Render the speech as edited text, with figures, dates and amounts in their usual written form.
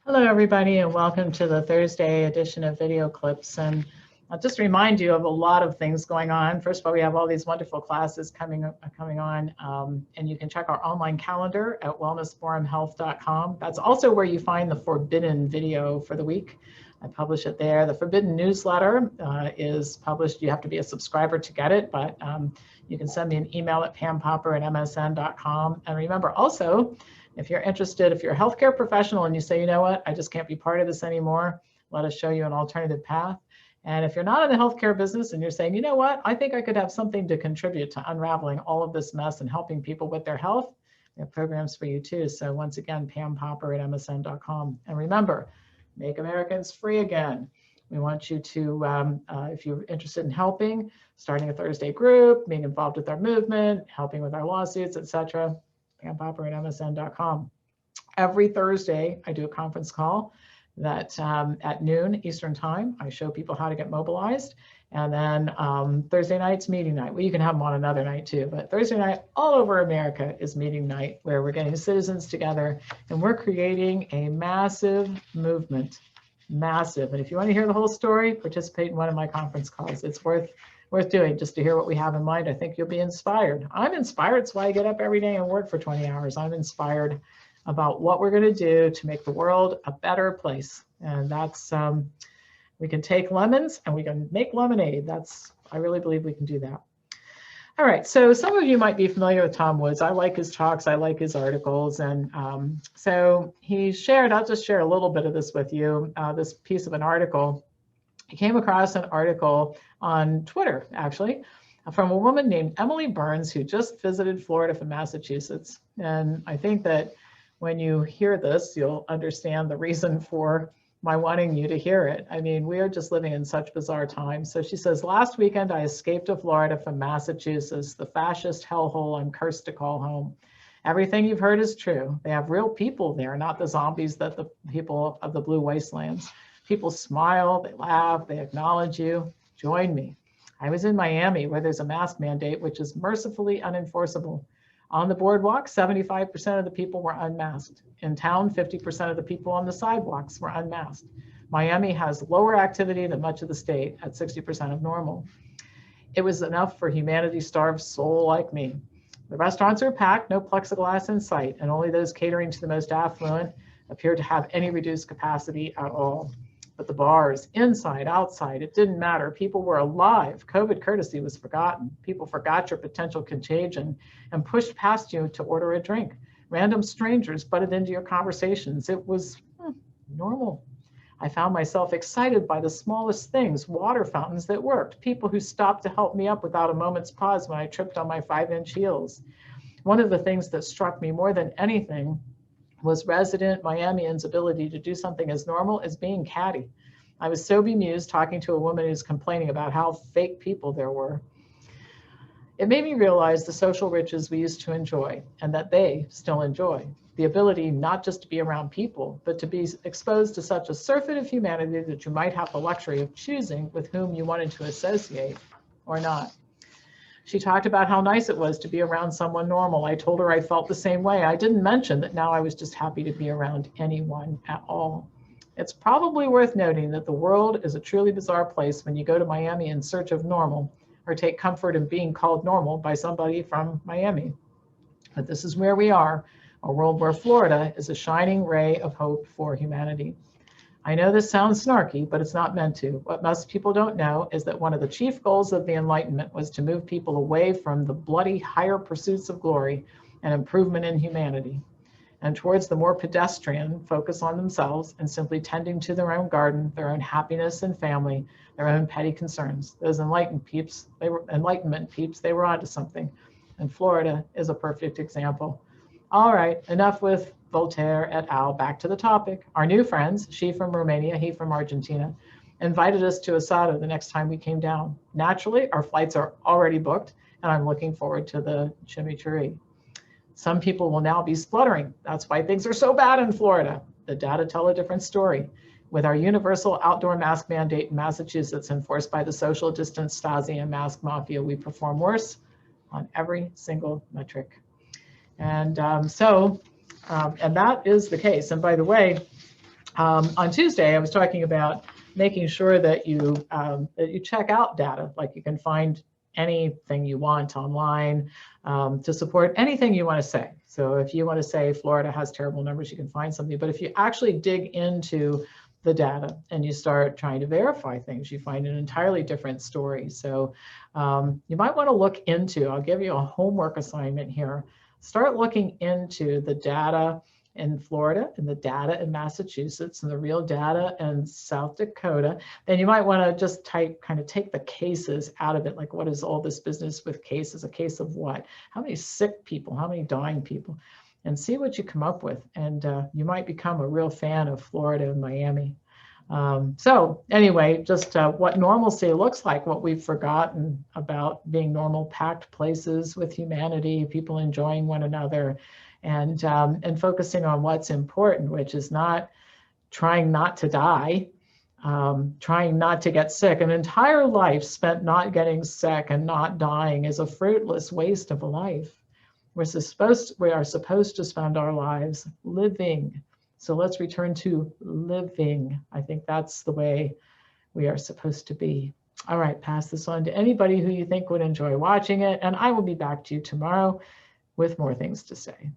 Hello, everybody, and welcome to the Thursday edition of Video Clips. And I'll just remind you of a lot of things going on. First of all, we have all these wonderful classes coming on, and you can check our online calendar at wellnessforumhealth.com. That's also where you find the forbidden video for the week. I publish it there. The forbidden newsletter is published. You have to be a subscriber to get it, but you can send me an email at pampopper@msn.com. And remember also, if you're interested, if you're a healthcare professional and you say, you know what, I just can't be part of this anymore, let us show you an alternative path. And if you're not in the healthcare business and you're saying, you know what, I think I could have something to contribute to unraveling all of this mess and helping people with their health, we have programs for you too. So once again, pampopper@msn.com. And remember, make Americans free again. We want you to, if you're interested in helping, starting a Thursday group, being involved with our movement, helping with our lawsuits, etc., pampopper@msn.com. Every Thursday, I do a conference call that at noon Eastern time, I show people how to get mobilized. And then Thursday night's meeting night. Well, you can have them on another night too, but Thursday night all over America is meeting night, where we're getting citizens together and we're creating a massive movement, massive. And if you want to hear the whole story, participate in one of my conference calls. It's worth doing just to hear what we have in mind. I think you'll be inspired. I'm inspired. That's why I get up every day and work for 20 hours. I'm inspired about what we're going to do to make the world a better place. And that's, we can take lemons and we can make lemonade. I really believe we can do that. All right, so some of you might be familiar with Tom Woods. I like his talks, I like his articles. And so he shared, I'll just share a little bit of this with you, this piece of an article. I came across an article on Twitter, actually, from a woman named Emily Burns, who just visited Florida from Massachusetts. And I think that when you hear this, you'll understand the reason for my wanting you to hear it. I mean, we are just living in such bizarre times. So she says, last weekend, I escaped to Florida from Massachusetts, the fascist hellhole I'm cursed to call home. Everything you've heard is true. They have real people there, not the zombies that the people of the blue wastelands. People smile, they laugh, they acknowledge you. Join me. I was in Miami, where there's a mask mandate, which is mercifully unenforceable. On the boardwalk, 75% of the people were unmasked. In town, 50% of the people on the sidewalks were unmasked. Miami has lower activity than much of the state, at 60% of normal. It was enough for humanity-starved soul like me. The restaurants are packed, no plexiglass in sight, and only those catering to the most affluent appeared to have any reduced capacity at all. But the bars, inside, outside, it didn't matter. People were alive. COVID courtesy was forgotten. People forgot your potential contagion and pushed past you to order a drink. Random strangers butted into your conversations. It was normal. I found myself excited by the smallest things, water fountains that worked, people who stopped to help me up without a moment's pause when I tripped on my 5-inch heels. One of the things that struck me more than anything was resident Miamians' ability to do something as normal as being catty. I was so bemused talking to a woman who's complaining about how fake people there were. It made me realize the social riches we used to enjoy and that they still enjoy. The ability not just to be around people, but to be exposed to such a surfeit of humanity that you might have the luxury of choosing with whom you wanted to associate or not. She talked about how nice it was to be around someone normal. I told her I felt the same way. I didn't mention that now I was just happy to be around anyone at all. It's probably worth noting that the world is a truly bizarre place when you go to Miami in search of normal, or take comfort in being called normal by somebody from Miami. But this is where we are, a world where Florida is a shining ray of hope for humanity. I know this sounds snarky, but it's not meant to. What most people don't know is that one of the chief goals of the Enlightenment was to move people away from the bloody higher pursuits of glory and improvement in humanity, and towards the more pedestrian focus on themselves and simply tending to their own garden, their own happiness and family, their own petty concerns. Those Enlightenment peeps, they were onto something. And Florida is a perfect example. All right, enough with Voltaire et al. Back to the topic. Our new friends, she from Romania, he from Argentina, invited us to Asada the next time we came down. Naturally, our flights are already booked, and I'm looking forward to the chimichurri. Some people will now be spluttering. That's why things are so bad in Florida. The data tell a different story. With our universal outdoor mask mandate in Massachusetts enforced by the social distance Stasi and mask mafia, we perform worse on every single metric. And and that is the case. And by the way, On Tuesday, I was talking about making sure that you check out data, like you can find anything you want online to support anything you want to say. So if you want to say Florida has terrible numbers, you can find something. But if you actually dig into the data and you start trying to verify things, you find an entirely different story. So you might want to look into, I'll give you a homework assignment here, start looking into the data in Florida and the data in Massachusetts and the real data in South Dakota. Then you might want to just kind of take the cases out of it. Like, what is all this business with cases? A case of what? How many sick people? How many dying people? And see what you come up with. And you might become a real fan of Florida and Miami. So anyway, just what normalcy looks like, what we've forgotten about being normal, packed places with humanity, people enjoying one another, and focusing on what's important, which is not trying not to die, trying not to get sick. An entire life spent not getting sick and not dying is a fruitless waste of a life. We are supposed to spend our lives living. So let's return to living. I think that's the way we are supposed to be. All right, pass this on to anybody who you think would enjoy watching it, and I will be back to you tomorrow with more things to say.